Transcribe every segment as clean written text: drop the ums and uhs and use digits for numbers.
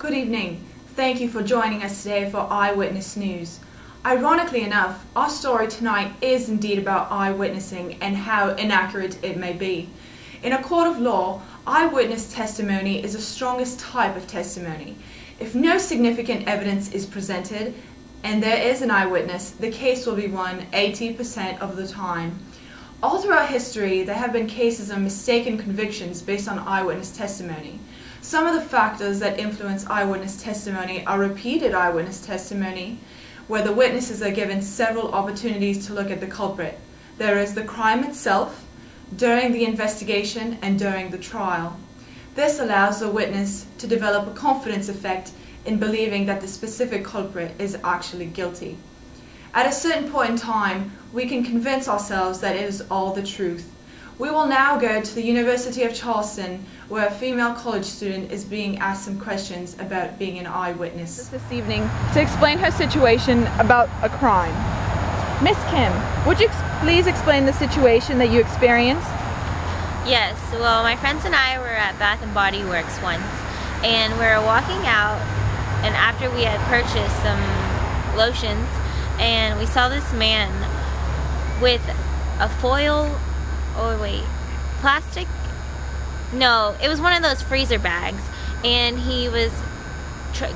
Good evening. Thank you for joining us today for Eyewitness News. Ironically enough, our story tonight is indeed about eyewitnessing and how inaccurate it may be. In a court of law, eyewitness testimony is the strongest type of testimony. If no significant evidence is presented and there is an eyewitness, the case will be won 80% of the time. All throughout history, there have been cases of mistaken convictions based on eyewitness testimony. Some of the factors that influence eyewitness testimony are repeated eyewitness testimony, where the witnesses are given several opportunities to look at the culprit. There is the crime itself, during the investigation, and during the trial. This allows the witness to develop a confidence effect in believing that the specific culprit is actually guilty. At a certain point in time, we can convince ourselves that it is all the truth. We will now go to the University of Charleston, where a female college student is being asked some questions about being an eyewitness. This evening to explain her situation about a crime. Miss Kim, would you please explain the situation that you experienced? Yes, well, my friends and I were at Bath & Body Works once, and we were walking out, and after we had purchased some lotions, and we saw this man with a foil, plastic? No, it was one of those freezer bags, and he was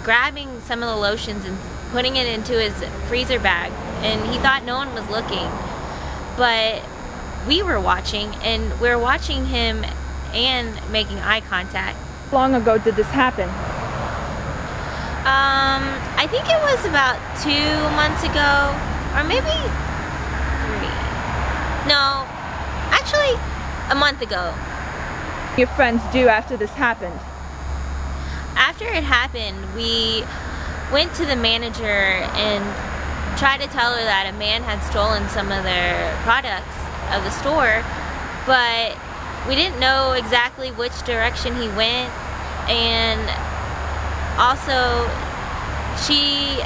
grabbing some of the lotions and putting it into his freezer bag, and he thought no one was looking, but we were watching, and we were watching him and making eye contact. How long ago did this happen? I think it was about 2 months ago, or maybe 3. No, actually a month ago. Your friends do after this happened? After it happened, we went to the manager and tried to tell her that a man had stolen some of their products of the store, but we didn't know exactly which direction he went, and also she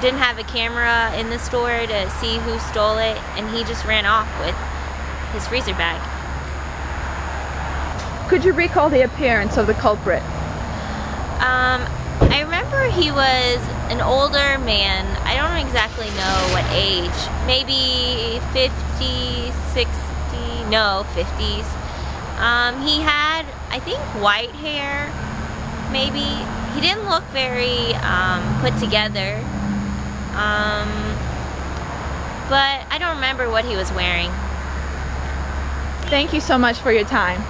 didn't have a camera in the store to see who stole it, and he just ran off with his freezer bag. Could you recall the appearance of the culprit? I remember he was an older man. I don't exactly know what age. Maybe 50, 60, no, 50s. He had, I think, white hair, maybe. He didn't look very put together. But I don't remember what he was wearing. Thank you so much for your time.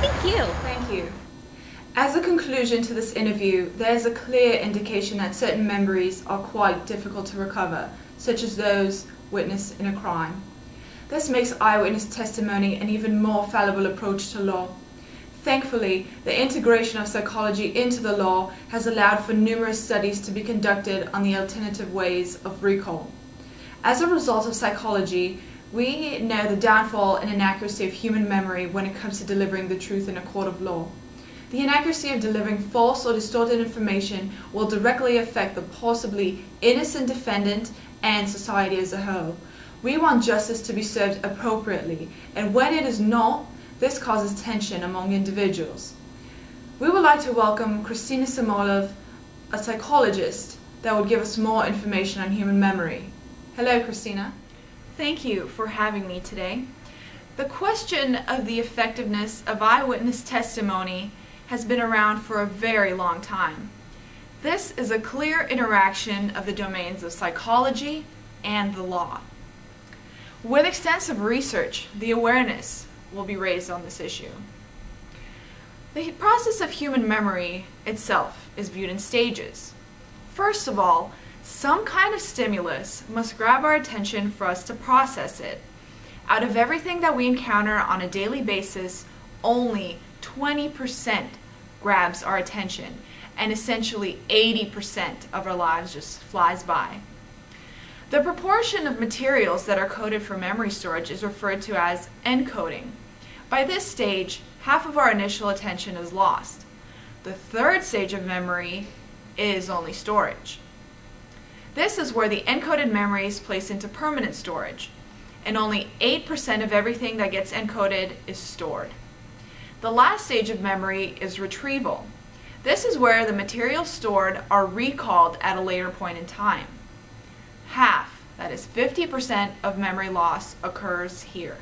Thank you. Thank you. As a conclusion to this interview, there is a clear indication that certain memories are quite difficult to recover, such as those witnessed in a crime. This makes eyewitness testimony an even more fallible approach to law. Thankfully, the integration of psychology into the law has allowed for numerous studies to be conducted on the alternative ways of recall. As a result of psychology, we know the downfall and inaccuracy of human memory when it comes to delivering the truth in a court of law. The inaccuracy of delivering false or distorted information will directly affect the possibly innocent defendant and society as a whole. We want justice to be served appropriately, and when it is not, this causes tension among individuals. We would like to welcome Christina Samolov, a psychologist that would give us more information on human memory. Hello, Christina. Thank you for having me today. The question of the effectiveness of eyewitness testimony has been around for a very long time. This is a clear interaction of the domains of psychology and the law. With extensive research, the awareness will be raised on this issue. The process of human memory itself is viewed in stages. First of all, some kind of stimulus must grab our attention for us to process it. Out of everything that we encounter on a daily basis, only 20% grabs our attention, and essentially 80% of our lives just flies by. The proportion of materials that are coded for memory storage is referred to as encoding. By this stage, half of our initial attention is lost. The third stage of memory is only storage. This is where the encoded memory is placed into permanent storage, and only 8% of everything that gets encoded is stored. The last stage of memory is retrieval. This is where the materials stored are recalled at a later point in time. Half, that is 50% of memory loss occurs here.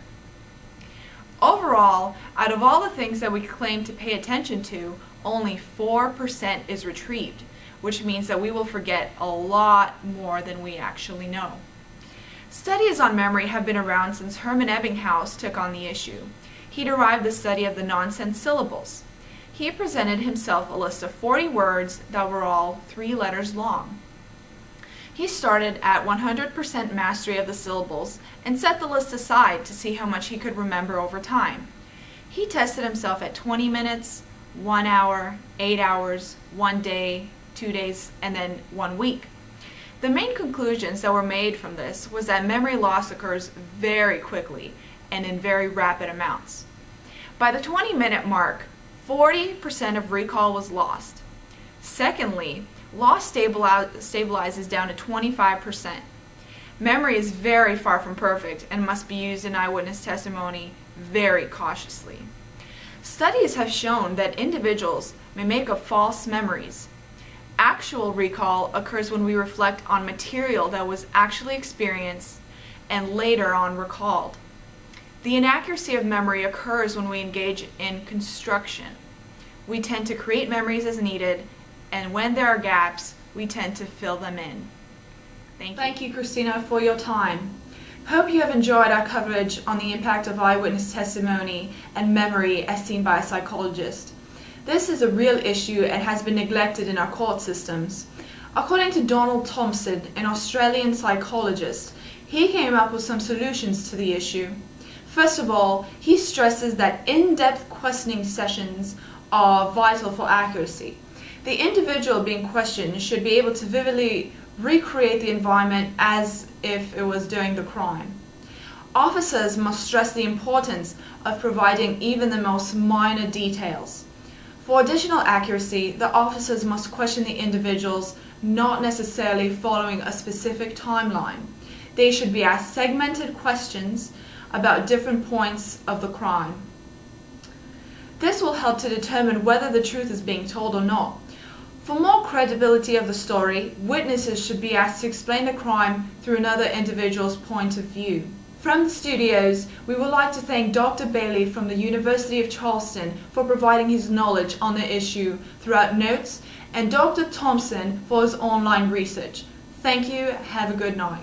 Overall, out of all the things that we claim to pay attention to, only 4% is retrieved, which means that we will forget a lot more than we actually know. Studies on memory have been around since Hermann Ebbinghaus took on the issue. He derived the study of the nonsense syllables. He presented himself a list of 40 words that were all 3 letters long. He started at 100% mastery of the syllables and set the list aside to see how much he could remember over time. He tested himself at 20 minutes, 1 hour, 8 hours, 1 day, 2 days, and then 1 week. The main conclusions that were made from this was that memory loss occurs very quickly and in very rapid amounts. By the 20-minute mark, 40% of recall was lost. Secondly, loss stabilizes down to 25%. Memory is very far from perfect and must be used in eyewitness testimony very cautiously. Studies have shown that individuals may make up false memories. Actual recall occurs when we reflect on material that was actually experienced and later on recalled. The inaccuracy of memory occurs when we engage in construction. We tend to create memories as needed, and when there are gaps, we tend to fill them in. Thank you, Christina, for your time. Hope you have enjoyed our coverage on the impact of eyewitness testimony and memory as seen by a psychologist. This is a real issue and has been neglected in our court systems. According to Donald Thompson, an Australian psychologist, he came up with some solutions to the issue. First of all, he stresses that in-depth questioning sessions are vital for accuracy. The individual being questioned should be able to vividly recreate the environment as if it was during the crime. Officers must stress the importance of providing even the most minor details. For additional accuracy, the officers must question the individuals not necessarily following a specific timeline. They should be asked segmented questions about different points of the crime. This will help to determine whether the truth is being told or not. For more credibility of the story, witnesses should be asked to explain the crime through another individual's point of view. From the studios, we would like to thank Dr. Bailey from the University of Charleston for providing his knowledge on the issue throughout notes, and Dr. Thompson for his online research. Thank you. Have a good night.